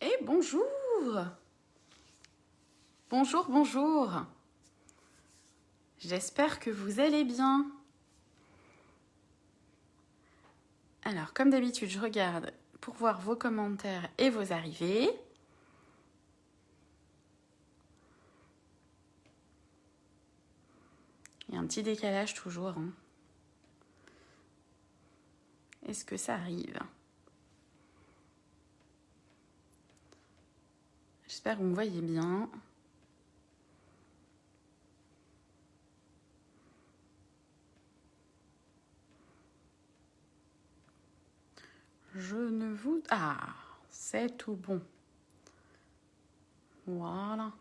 Et bonjour! Bonjour, bonjour! J'espère que vous allez bien. Alors, comme d'habitude, je regarde pour voir vos commentaires et vos arrivées. Il y a un petit décalage toujours. Hein. Est-ce que ça arrive? J'espère que vous me voyez bien. Je ne vous... Ah, c'est tout bon. Voilà.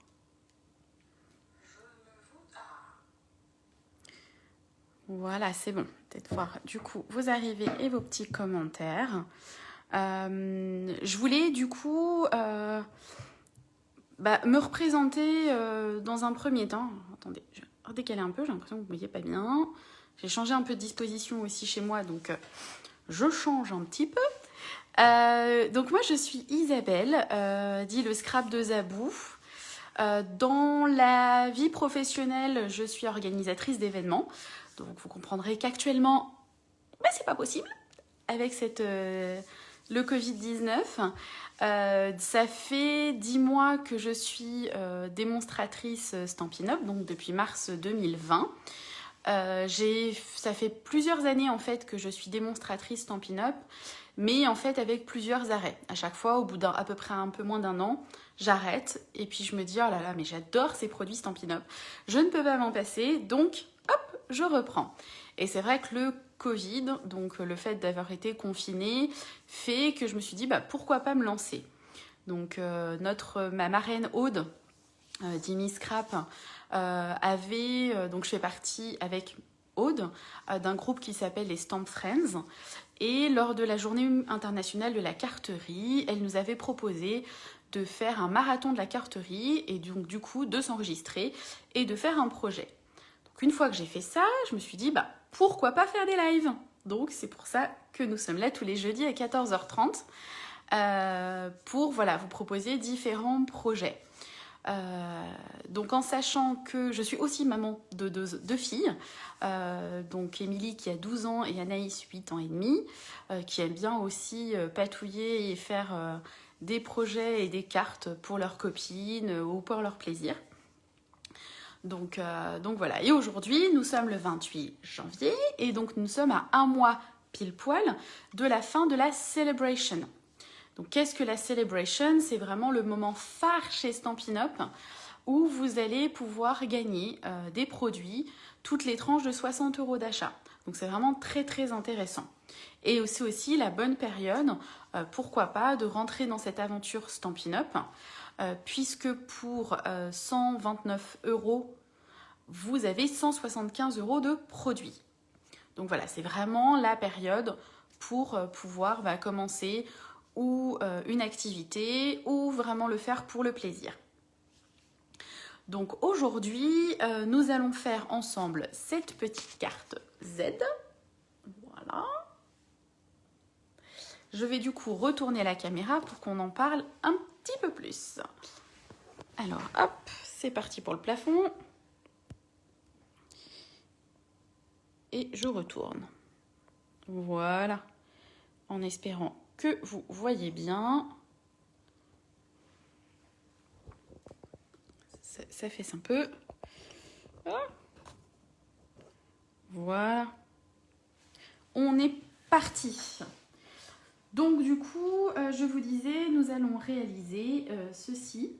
Voilà, c'est bon. Peut-être voir du coup vos arrivées et vos petits commentaires. Je voulais du coup me représenter dans un premier temps. Attendez, je vais redécaler un peu, j'ai l'impression que vous ne me voyez pas bien. J'ai changé un peu de disposition aussi chez moi, donc je change un petit peu. Donc moi je suis Isabelle, dit le scrap de Zabou. Dans la vie professionnelle, je suis organisatrice d'événements. Donc vous comprendrez qu'actuellement, c'est pas possible avec le Covid-19. Ça fait 10 mois que je suis démonstratrice Stampin' Up, donc depuis mars 2020. Ça fait plusieurs années en fait que je suis démonstratrice Stampin' Up, mais en fait avec plusieurs arrêts. À chaque fois, au bout d'à peu près un peu moins d'un an, j'arrête et puis je me dis oh là là, mais j'adore ces produits Stampin' Up. Je ne peux pas m'en passer, donc hop, je reprends. Et c'est vrai que le Covid, donc le fait d'avoir été confinée, fait que je me suis dit pourquoi pas me lancer. Donc ma marraine Aude, d'Imi Scrap, donc je fais partie avec Aude d'un groupe qui s'appelle les Stamp Friends. Et lors de la journée internationale de la carterie, elle nous avait proposé de faire un marathon de la carterie et donc du coup de s'enregistrer et de faire un projet. Donc une fois que j'ai fait ça, je me suis dit pourquoi pas faire des lives. Donc c'est pour ça que nous sommes là tous les jeudis à 14h30 pour vous proposer différents projets. Donc en sachant que je suis aussi maman de deux filles, donc Émilie qui a 12 ans et Anaïs 8 ans et demi, qui aiment bien aussi patouiller et faire des projets et des cartes pour leurs copines ou pour leur plaisir. Donc voilà, et aujourd'hui nous sommes le 28 janvier et donc nous sommes à un mois pile poil de la fin de la celebration. Donc qu'est-ce que la celebration? C'est vraiment le moment phare chez Stampin' Up où vous allez pouvoir gagner des produits, toutes les tranches de 60 € d'achat. Donc c'est vraiment très très intéressant. Et c'est aussi la bonne période, pourquoi pas, de rentrer dans cette aventure Stampin' Up, puisque pour 129 €, vous avez 175 € de produits. Donc voilà, c'est vraiment la période pour pouvoir commencer ou une activité ou vraiment le faire pour le plaisir. Donc aujourd'hui, nous allons faire ensemble cette petite carte Z. Voilà. Je vais du coup retourner la caméra pour qu'on en parle un petit peu plus. Alors hop, c'est parti pour le plafond. Et je retourne. Voilà. En espérant que vous voyez bien. Ça fait un peu. Voilà. On est parti. Donc du coup, je vous disais, nous allons réaliser ceci.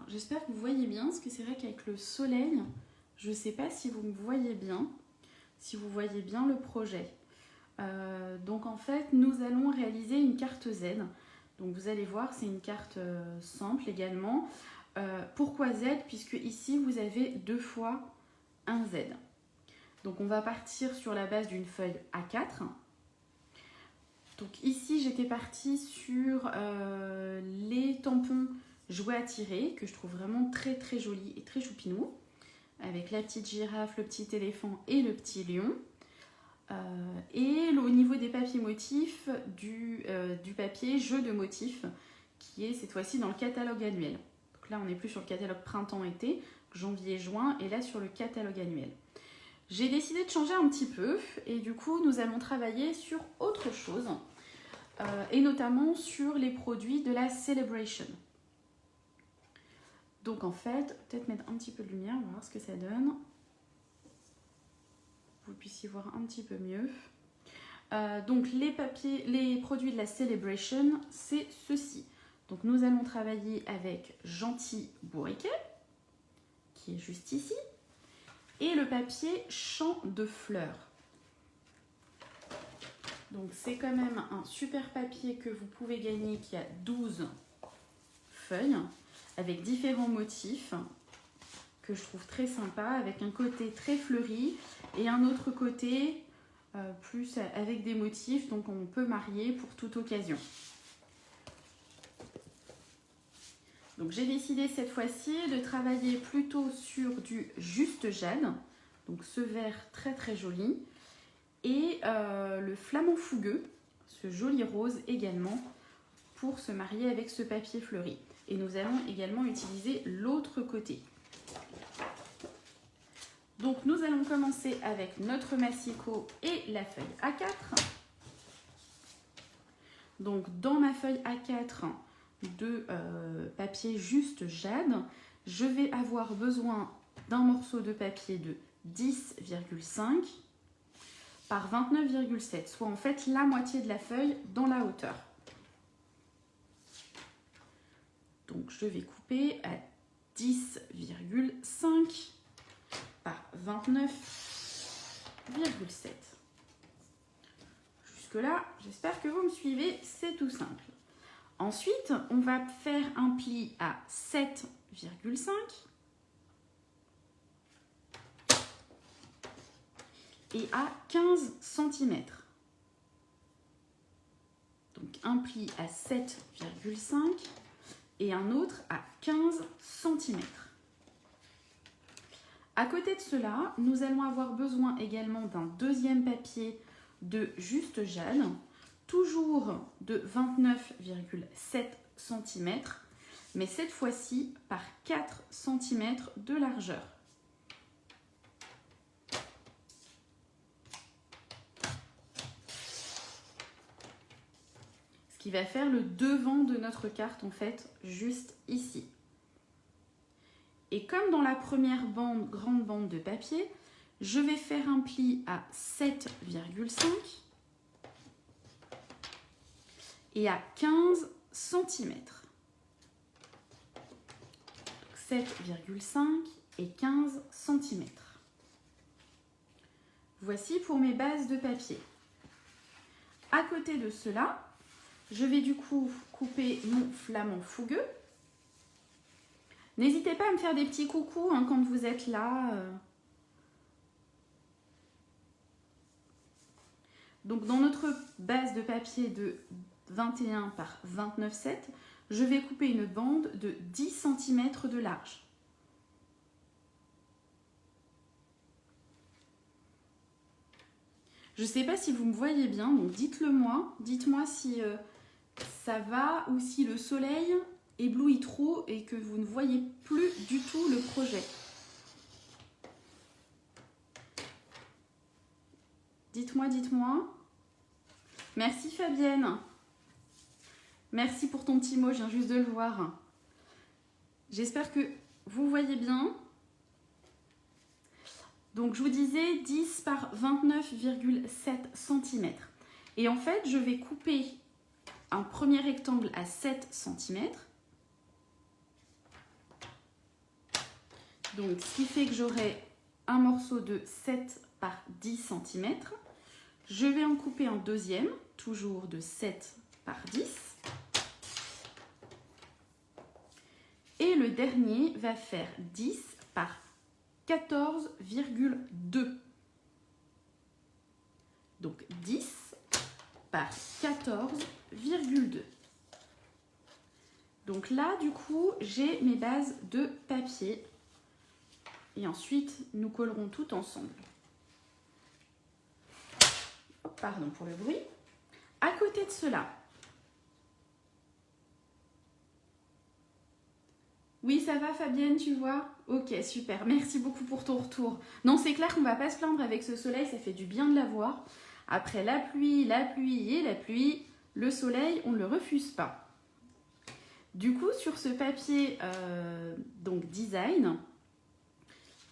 J'espère que vous voyez bien, parce que c'est vrai qu'avec le soleil, je ne sais pas si vous me voyez bien, si vous voyez bien le projet. Donc en fait, nous allons réaliser une carte Z. Donc vous allez voir, c'est une carte simple également. Pourquoi Z? Puisque ici, vous avez 2 fois un Z. Donc on va partir sur la base d'une feuille A4. Donc ici, j'étais partie sur les tampons jouets à tirer, que je trouve vraiment très très jolis et très choupinou, avec la petite girafe, le petit éléphant et le petit lion. Et au niveau des papiers motifs, du papier jeu de motifs, qui est cette fois-ci dans le catalogue annuel. Donc là, on n'est plus sur le catalogue printemps-été, janvier-juin, et là sur le catalogue annuel. J'ai décidé de changer un petit peu, et du coup, nous allons travailler sur autre chose, et notamment sur les produits de la Celebration. Donc en fait, peut-être mettre un petit peu de lumière, on va voir ce que ça donne. Vous puissiez voir un petit peu mieux. Donc les produits de la Celebration, c'est ceci. Donc nous allons travailler avec Gentil Bourriquet, qui est juste ici, et le papier Champ de fleurs. Donc c'est quand même un super papier que vous pouvez gagner qui a 12 feuilles avec différents motifs que je trouve très sympa, avec un côté très fleuri et un autre côté plus avec des motifs, donc on peut marier pour toute occasion. Donc j'ai décidé cette fois-ci de travailler plutôt sur du juste jade, donc ce vert très très joli, et le flamant fougueux, ce joli rose également, pour se marier avec ce papier fleuri. Et nous allons également utiliser l'autre côté. Donc nous allons commencer avec notre massicot et la feuille A4. Donc dans ma feuille A4 de papier juste jade, je vais avoir besoin d'un morceau de papier de 10,5 par 29,7, soit en fait la moitié de la feuille dans la hauteur. Donc je vais couper à 10,5 par 29,7. Jusque-là, j'espère que vous me suivez, c'est tout simple. Ensuite, on va faire un pli à 7,5 et à 15 cm. Donc un pli à 7,5 et un autre à 15 cm. À côté de cela, nous allons avoir besoin également d'un deuxième papier de juste jade, toujours de 29,7 cm, mais cette fois-ci par 4 cm de largeur. Ce qui va faire le devant de notre carte en fait, juste ici. Et comme dans la première bande, grande bande de papier, je vais faire un pli à 7,5 et à 15 cm. 7,5 et 15 cm. Voici pour mes bases de papier. À côté de cela, je vais du coup couper mon flamant fougueux. N'hésitez pas à me faire des petits coucous hein, quand vous êtes là. Donc dans notre base de papier de 21 par 29,7, je vais couper une bande de 10 cm de large. Je ne sais pas si vous me voyez bien, donc dites-le moi. Dites-moi si ça va ou si le soleil éblouit trop et que vous ne voyez plus du tout le projet. Dites-moi, dites-moi. Merci Fabienne. Merci pour ton petit mot, je viens juste de le voir. J'espère que vous voyez bien. Donc je vous disais 10 par 29,7 cm. Et en fait, je vais couper un premier rectangle à 7 cm. Donc ce qui fait que j'aurai un morceau de 7 par 10 cm. Je vais en couper un deuxième, toujours de 7 par 10. Et le dernier va faire 10 par 14,2. Donc 10 par 14,2. Donc là, du coup, j'ai mes bases de papier. Et ensuite, nous collerons tout ensemble. Pardon pour le bruit. À côté de cela, Oui, ça va Fabienne, tu vois? Ok, super. Merci beaucoup pour ton retour. Non, c'est clair qu'on va pas se plaindre avec ce soleil, ça fait du bien de l'avoir. Après la pluie et la pluie, le soleil, on ne le refuse pas. Du coup, sur ce papier donc design,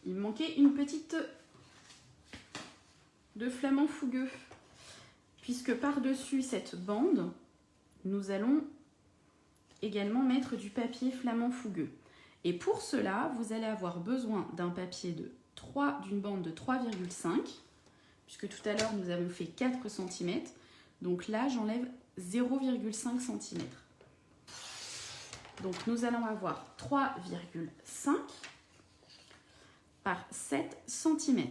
il me manquait une petite de flamand fougueux. Puisque par-dessus cette bande, nous allons également mettre du papier flamand fougueux. Et pour cela, vous allez avoir besoin d'un papier d'une bande de 3,5, puisque tout à l'heure nous avons fait 4 cm. Donc là, j'enlève 0,5 cm. Donc nous allons avoir 3,5 par 7 cm.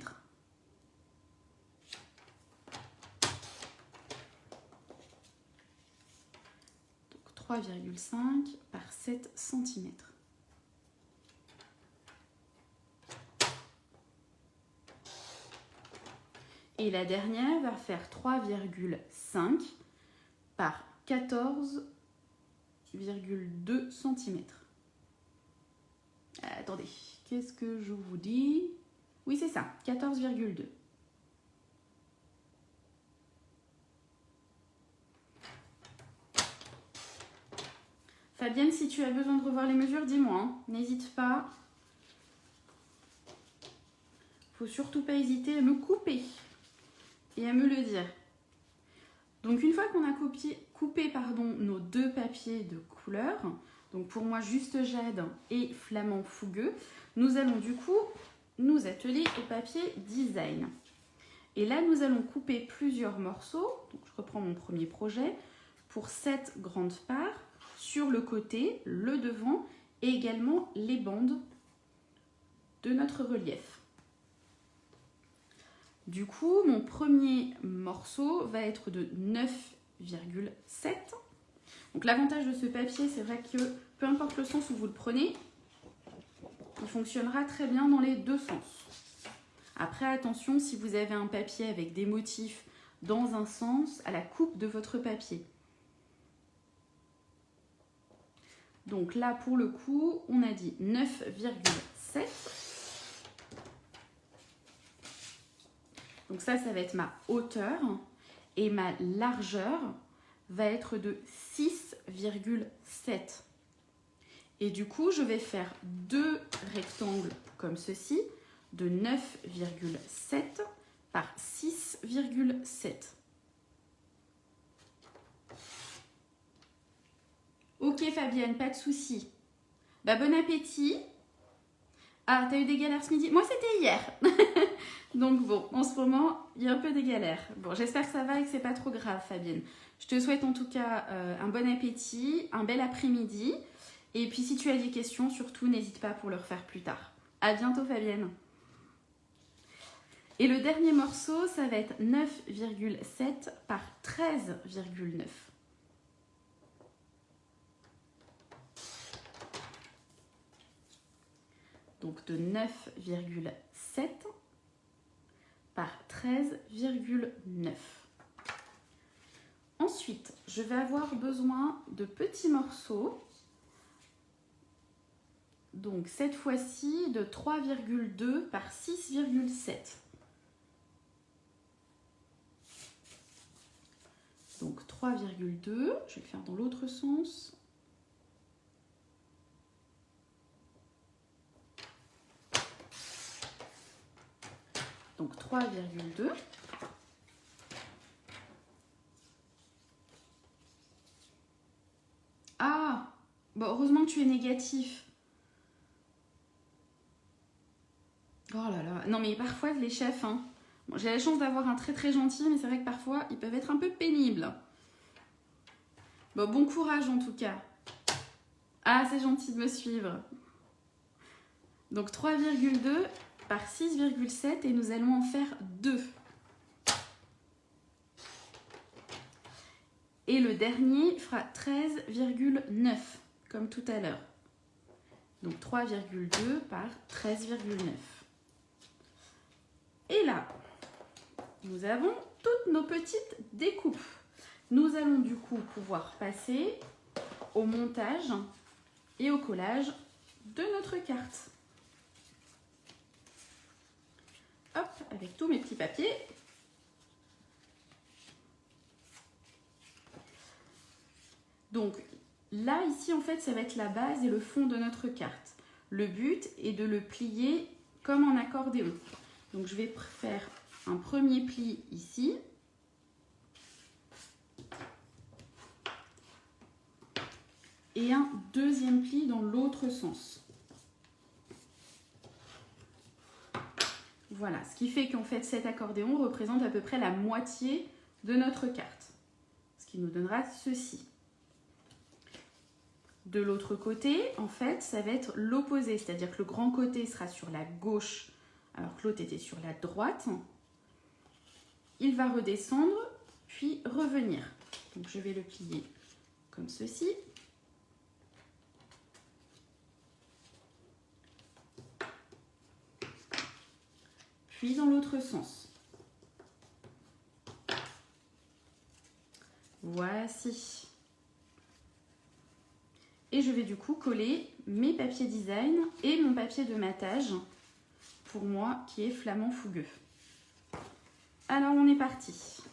Donc 3,5 par 7 cm. Et la dernière va faire 3,5 par 14,2 cm. Attendez, qu'est-ce que je vous dis? Oui, c'est ça, 14,2. Fabienne, si tu as besoin de revoir les mesures, dis-moi, hein. N'hésite pas. Faut surtout pas hésiter à me couper et à me le dire. Donc une fois qu'on a coupé nos deux papiers de couleur, donc pour moi juste jade et flamand fougueux, nous allons du coup nous atteler au papier design. Et là nous allons couper plusieurs morceaux, donc je reprends mon premier projet, pour 7 grandes parts, sur le côté, le devant et également les bandes de notre relief. Du coup, mon premier morceau va être de 9,7. Donc l'avantage de ce papier, c'est vrai que peu importe le sens où vous le prenez, il fonctionnera très bien dans les deux sens. Après, attention, si vous avez un papier avec des motifs dans un sens, à la coupe de votre papier. Donc là, pour le coup, on a dit 9,7. Donc ça va être ma hauteur. Et ma largeur va être de 6,7. Et du coup, je vais faire deux rectangles comme ceci, de 9,7 par 6,7. Ok Fabienne, pas de souci. Bah, bon appétit. Ah, t'as eu des galères ce midi? Moi, c'était hier. Donc bon, en ce moment, il y a un peu des galères. Bon, j'espère que ça va et que c'est pas trop grave, Fabienne. Je te souhaite en tout cas un bon appétit, un bel après-midi. Et puis si tu as des questions, surtout, n'hésite pas pour le refaire plus tard. À bientôt, Fabienne. Et le dernier morceau, ça va être 9,7 par 13,9. Donc de 9,7 par 13,9. Ensuite, je vais avoir besoin de petits morceaux. Donc cette fois-ci de 3,2 par 6,7. Donc 3,2, je vais le faire dans l'autre sens. Donc 3,2. Ah, bon, heureusement que tu es négatif. Oh là là, non mais parfois les chefs, hein. Bon, j'ai la chance d'avoir un très très gentil, mais c'est vrai que parfois ils peuvent être un peu pénibles. Bon courage en tout cas. Ah, c'est gentil de me suivre. Donc 3,2 par 6,7 et nous allons en faire 2. Et le dernier fera 13,9, comme tout à l'heure. Donc 3,2 par 13,9. Et là, nous avons toutes nos petites découpes. Nous allons du coup pouvoir passer au montage et au collage de notre carte. Hop, avec tous mes petits papiers. Donc là, ici, en fait, ça va être la base et le fond de notre carte. Le but est de le plier comme en accordéon. Donc je vais faire un premier pli ici. Et un deuxième pli dans l'autre sens. Voilà, ce qui fait qu'en fait cet accordéon représente à peu près la moitié de notre carte. Ce qui nous donnera ceci. De l'autre côté, en fait, ça va être l'opposé. C'est-à-dire que le grand côté sera sur la gauche, alors que l'autre était sur la droite. Il va redescendre, puis revenir. Donc je vais le plier comme ceci. Puis dans l'autre sens. Voici. Et je vais du coup coller mes papiers design et mon papier de matage, pour moi qui est flamand fougueux. Alors on est parti.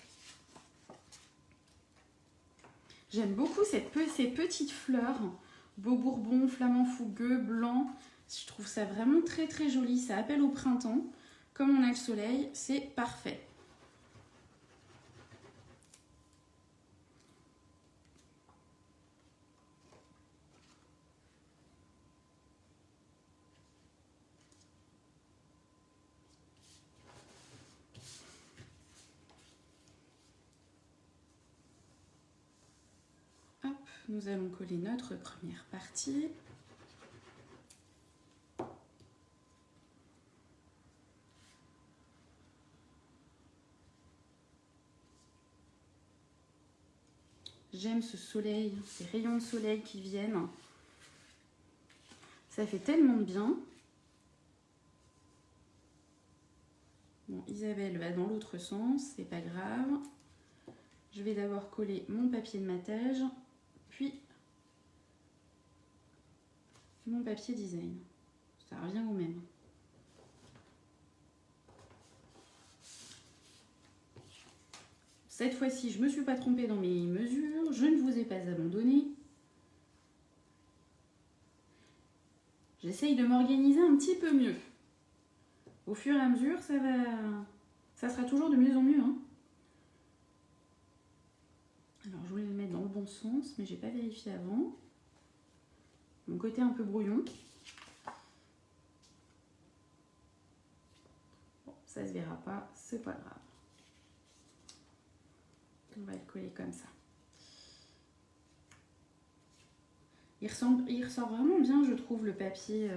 J'aime beaucoup ces petites fleurs, beau bourbon, flamand fougueux, blanc. Je trouve ça vraiment très très joli, ça appelle au printemps. Comme on a le soleil, c'est parfait. Hop, nous allons coller notre première partie. J'aime ce soleil, ces rayons de soleil qui viennent. Ça fait tellement de bien. Bon, Isabelle va dans l'autre sens, c'est pas grave. Je vais d'abord coller mon papier de matage, puis mon papier design. Ça revient au même. Cette fois-ci, je ne me suis pas trompée dans mes mesures, je ne vous ai pas abandonné. J'essaye de m'organiser un petit peu mieux. Au fur et à mesure, ça sera toujours de mieux en mieux. Hein. Alors, je voulais le mettre dans le bon sens, mais j'ai pas vérifié avant. Mon côté un peu brouillon. Bon, ça se verra pas, c'est pas grave. On va le coller comme ça. Il ressort vraiment bien, je trouve, le papier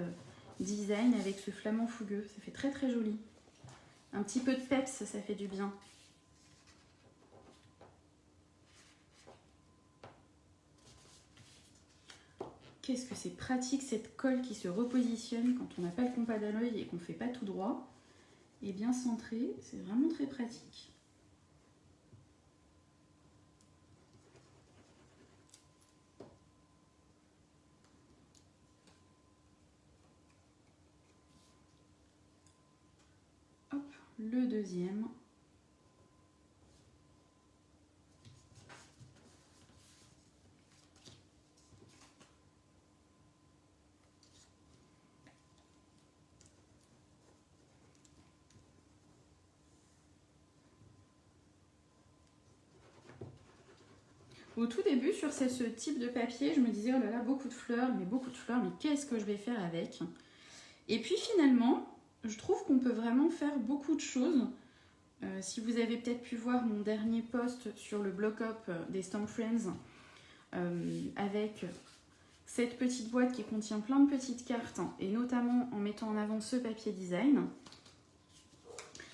design avec ce flamand fougueux. Ça fait très très joli. Un petit peu de peps, ça fait du bien. Qu'est-ce que c'est pratique cette colle qui se repositionne quand on n'a pas le compas à l'œil et qu'on ne fait pas tout droit. Et bien centré, c'est vraiment très pratique. Hop, le deuxième. Au tout début, sur ce type de papier, je me disais, oh là là, beaucoup de fleurs, mais qu'est-ce que je vais faire avec? Et puis finalement, je trouve qu'on peut vraiment faire beaucoup de choses. Si vous avez peut-être pu voir mon dernier post sur le block-up des Stamp Friends, avec cette petite boîte qui contient plein de petites cartes, et notamment en mettant en avant ce papier design,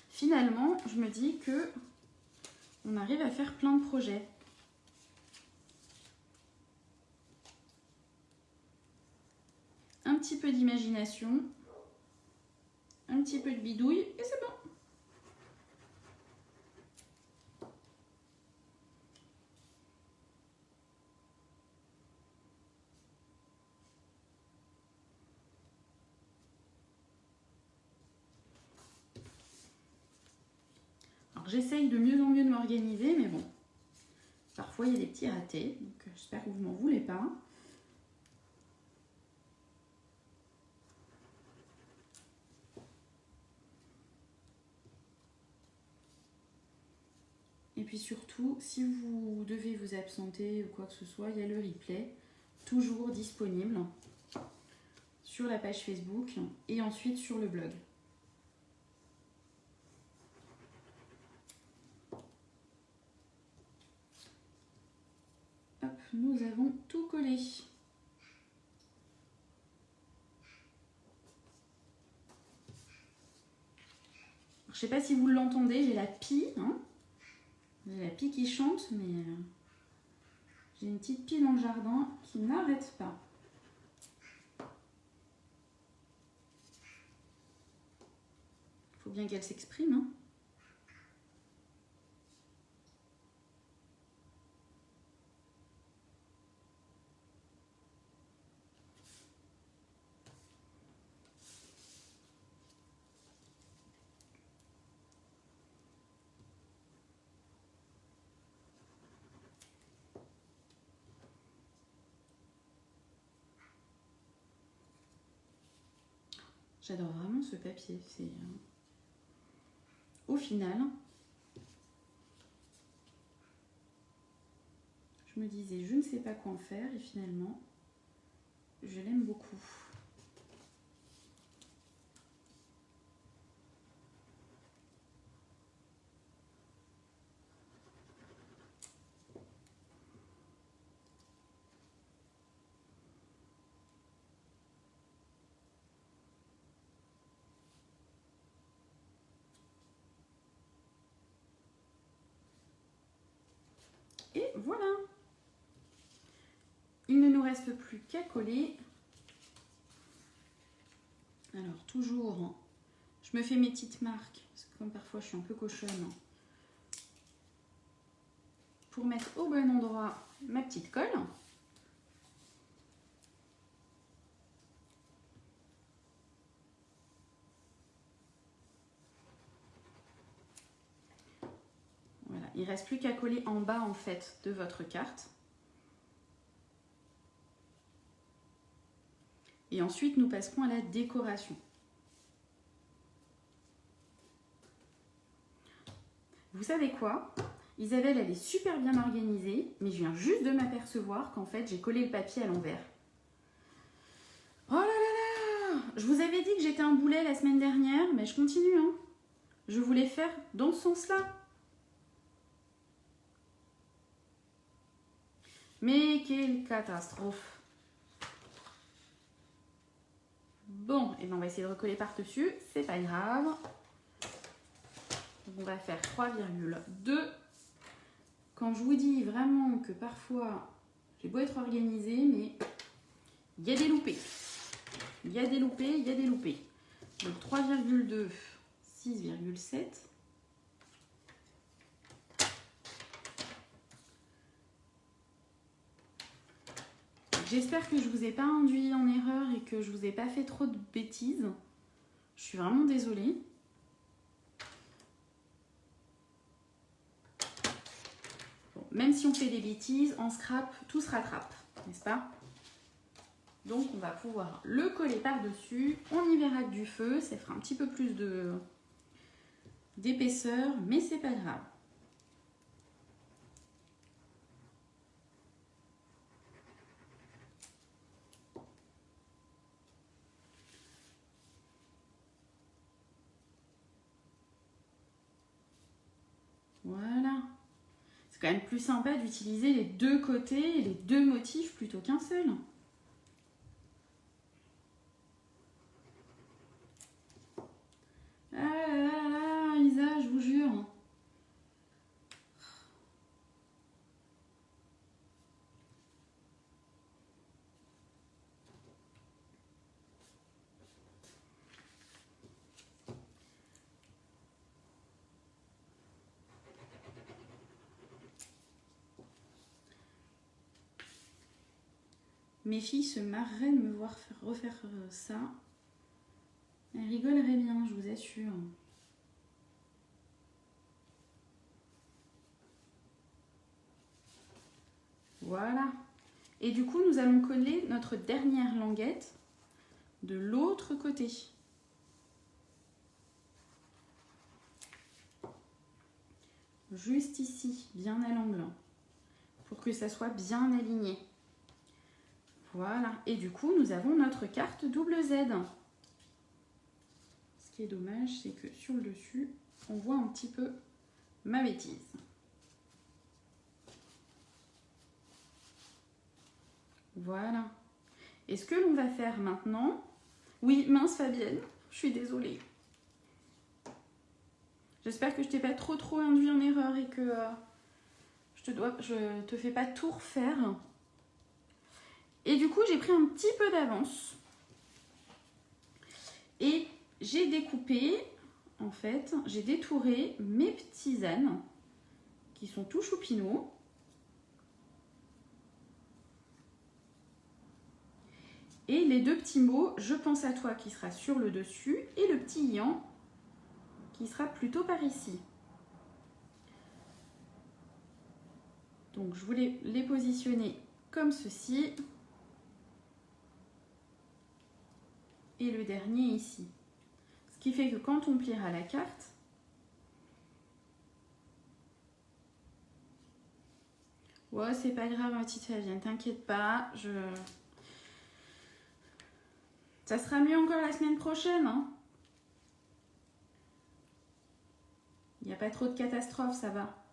finalement, je me dis que on arrive à faire plein de projets. Un petit peu d'imagination, un petit peu de bidouille, et c'est bon. j'essaye de mieux en mieux de m'organiser, mais bon, parfois il y a des petits ratés, donc j'espère que vous m'en voulez pas. Et puis surtout, si vous devez vous absenter ou quoi que ce soit, il y a le replay, toujours disponible sur la page Facebook et ensuite sur le blog. Hop, nous avons tout collé. Je ne sais pas si vous l'entendez, j'ai la pie, hein, j'ai la pie qui chante, mais j'ai une petite pie dans le jardin qui n'arrête pas. Il faut bien qu'elle s'exprime, hein. J'adore vraiment ce papier. C'est au final, je me disais je ne sais pas quoi en faire et finalement je l'aime beaucoup. Et voilà. Il ne nous reste plus qu'à coller. Alors toujours, je me fais mes petites marques, parce que comme parfois je suis un peu cochonne, pour mettre au bon endroit ma petite colle. Voilà, il ne reste plus qu'à coller en bas en fait de votre carte. Et ensuite, nous passerons à la décoration. Vous savez quoi? Isabelle, elle est super bien organisée, mais je viens juste de m'apercevoir qu'en fait, j'ai collé le papier à l'envers. Oh là là là! Je vous avais dit que j'étais un boulet la semaine dernière, mais je continue, hein. Je voulais faire dans ce sens-là. Mais quelle catastrophe! Bon, et ben on va essayer de recoller par-dessus, c'est pas grave. Donc on va faire 3,2. Quand je vous dis vraiment que parfois, j'ai beau être organisée, mais il y a des loupés. Il y a des loupés, il y a des loupés. Donc 3,2, 6,7. J'espère que je ne vous ai pas induit en erreur et que je ne vous ai pas fait trop de bêtises. Je suis vraiment désolée. Bon, même si on fait des bêtises, en scrap, tout se rattrape, n'est-ce pas? Donc on va pouvoir le coller par-dessus. On y verra que du feu, ça fera un petit peu plus d'épaisseur, mais c'est pas grave. Voilà. C'est quand même plus sympa d'utiliser les deux côtés et les deux motifs plutôt qu'un seul. Ah là là là, Isa, je vous jure. Mes filles se marreraient de me voir refaire ça. Elles rigoleraient bien, je vous assure. Voilà. Et du coup, nous allons coller notre dernière languette de l'autre côté. Juste ici, bien à l'angle, pour que ça soit bien aligné. Voilà. Et du coup, nous avons notre carte double Z. Ce qui est dommage, c'est que sur le dessus, on voit un petit peu ma bêtise. Voilà. Et ce que l'on va faire maintenant... Oui, mince Fabienne, je suis désolée. J'espère que je t'ai pas trop induit en erreur et que je te fais pas tout refaire. Et du coup, j'ai pris un petit peu d'avance. Et j'ai découpé, en fait, j'ai détouré mes petits ânes qui sont tout choupinaux. Et les deux petits mots, je pense à toi qui sera sur le dessus et le petit Ian qui sera plutôt par ici. Donc je voulais les positionner comme ceci. Et le dernier ici. Ce qui fait que quand on pliera la carte, ouais, c'est pas grave ma petite Fabienne, t'inquiète pas, ça sera mieux encore la semaine prochaine, hein. Il n'y a pas trop de catastrophes, ça va.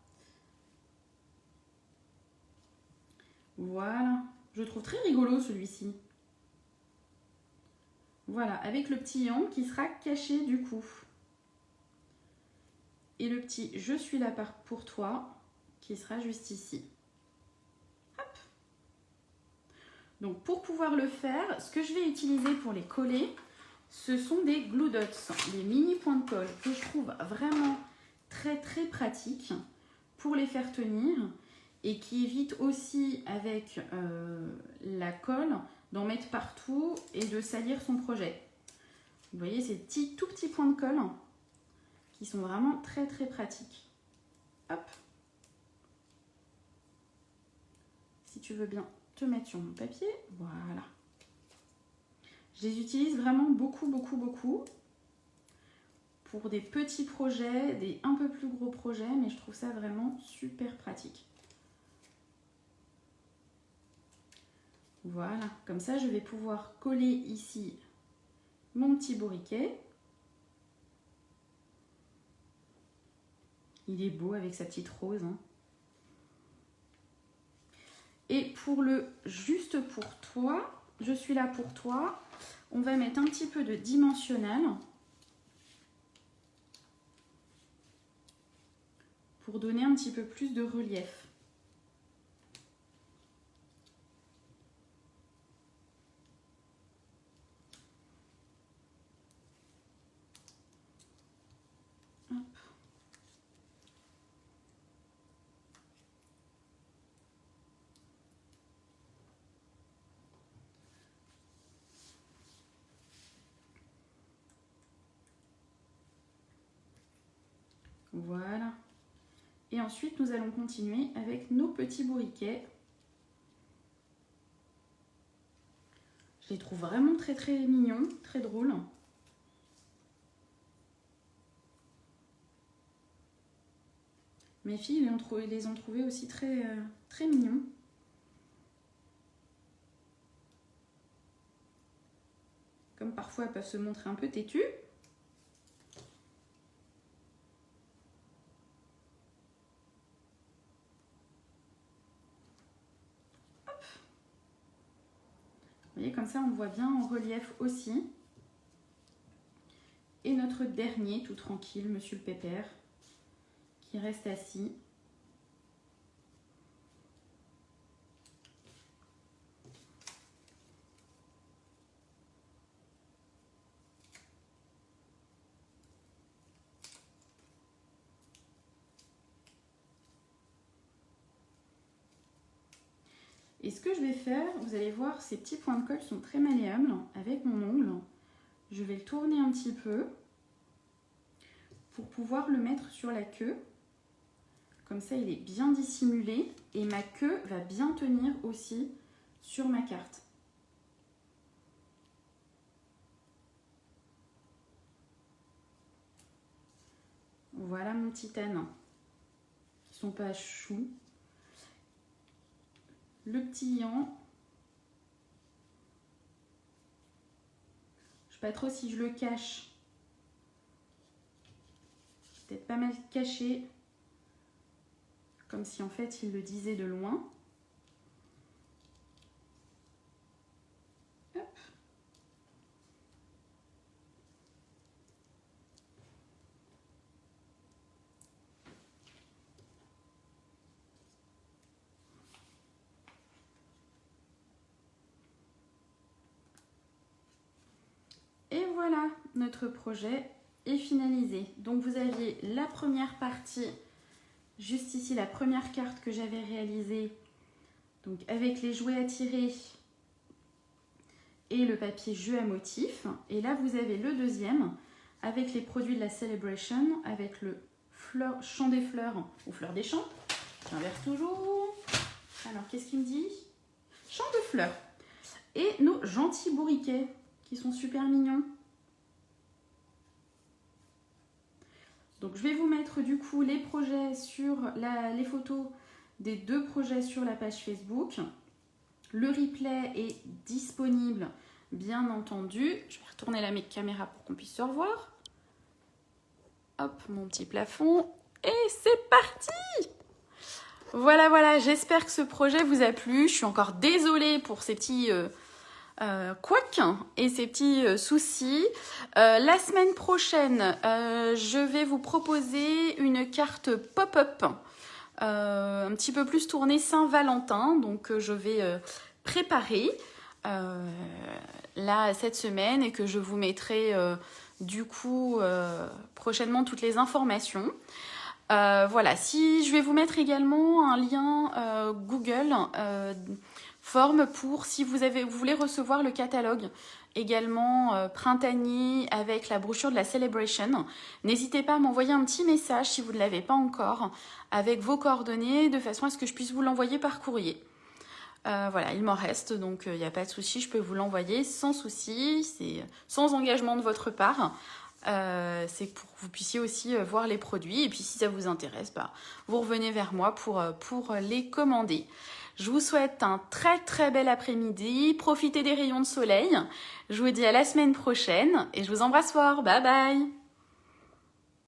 Voilà, je trouve très rigolo celui-ci. Voilà, avec le petit Ian qui sera caché du coup. Et le petit je suis là pour toi qui sera juste ici. Hop. Donc pour pouvoir le faire, ce que je vais utiliser pour les coller, ce sont des glue dots, des mini points de colle que je trouve vraiment très pratiques pour les faire tenir et qui évitent aussi avec la colle d'en mettre partout et de salir son projet. Vous voyez ces tout petits points de colle qui sont vraiment très pratiques. Hop. Si tu veux bien te mettre sur mon papier, voilà. Je les utilise vraiment beaucoup pour des petits projets, des un peu plus gros projets, mais je trouve ça vraiment super pratique. Voilà, comme ça je vais pouvoir coller ici mon petit bourriquet. Il est beau avec sa petite rose, hein. Et pour le juste pour toi, je suis là pour toi, on va mettre un petit peu de dimensionnel pour donner un petit peu plus de relief. Hop. Voilà. Et ensuite, nous allons continuer avec nos petits bourriquets. Je les trouve vraiment très mignons, très drôles. Mes filles les ont trouvés aussi très mignons. Comme parfois elles peuvent se montrer un peu têtues. Hop. Vous voyez, comme ça on voit bien en relief aussi. Et notre dernier, tout tranquille, Monsieur le Pépère, qui reste assis. Et ce que je vais faire, vous allez voir, ces petits points de colle sont très malléables. Avec mon ongle, je vais le tourner un petit peu pour pouvoir le mettre sur la queue. Comme ça, il est bien dissimulé et ma queue va bien tenir aussi sur ma carte. Voilà mon titane. Ils sont pas choux. Le petit Ian. Je sais pas trop si je le cache. Peut-être pas mal caché. Comme si en fait il le disait de loin. Hop. Et voilà, notre projet est finalisé. Donc vous aviez la première partie, juste ici la première carte que j'avais réalisée, donc avec les jouets à tirer et le papier jeu à motif. Et là vous avez le deuxième avec les produits de la Celebration, avec le champ des fleurs ou fleurs des champs. J'inverse toujours. Alors qu'est-ce qu'il me dit? Champ de fleurs. Et nos gentils bourriquets qui sont super mignons. Donc je vais vous mettre du coup les projets sur les photos des deux projets sur la page Facebook. Le replay est disponible bien entendu. Je vais retourner la caméra pour qu'on puisse se revoir. Hop, mon petit plafond. Et c'est parti! Voilà, j'espère que ce projet vous a plu. Je suis encore désolée pour ces petits... couac et ces petits soucis. La semaine prochaine, je vais vous proposer une carte pop-up un petit peu plus tournée Saint-Valentin. Donc, je vais préparer là cette semaine et que je vous mettrai du coup prochainement toutes les informations. Voilà, si je vais vous mettre également un lien Google forme pour si vous voulez recevoir le catalogue également printanier avec la brochure de la Celebration. N'hésitez pas à m'envoyer un petit message si vous ne l'avez pas encore avec vos coordonnées de façon à ce que je puisse vous l'envoyer par courrier. Voilà, il m'en reste donc il n'y a pas de souci, je peux vous l'envoyer sans souci, c'est sans engagement de votre part. C'est pour que vous puissiez aussi voir les produits et puis si ça vous intéresse, vous revenez vers moi pour les commander. Je vous souhaite un très bel après-midi, profitez des rayons de soleil, je vous dis à la semaine prochaine et je vous embrasse fort, bye bye.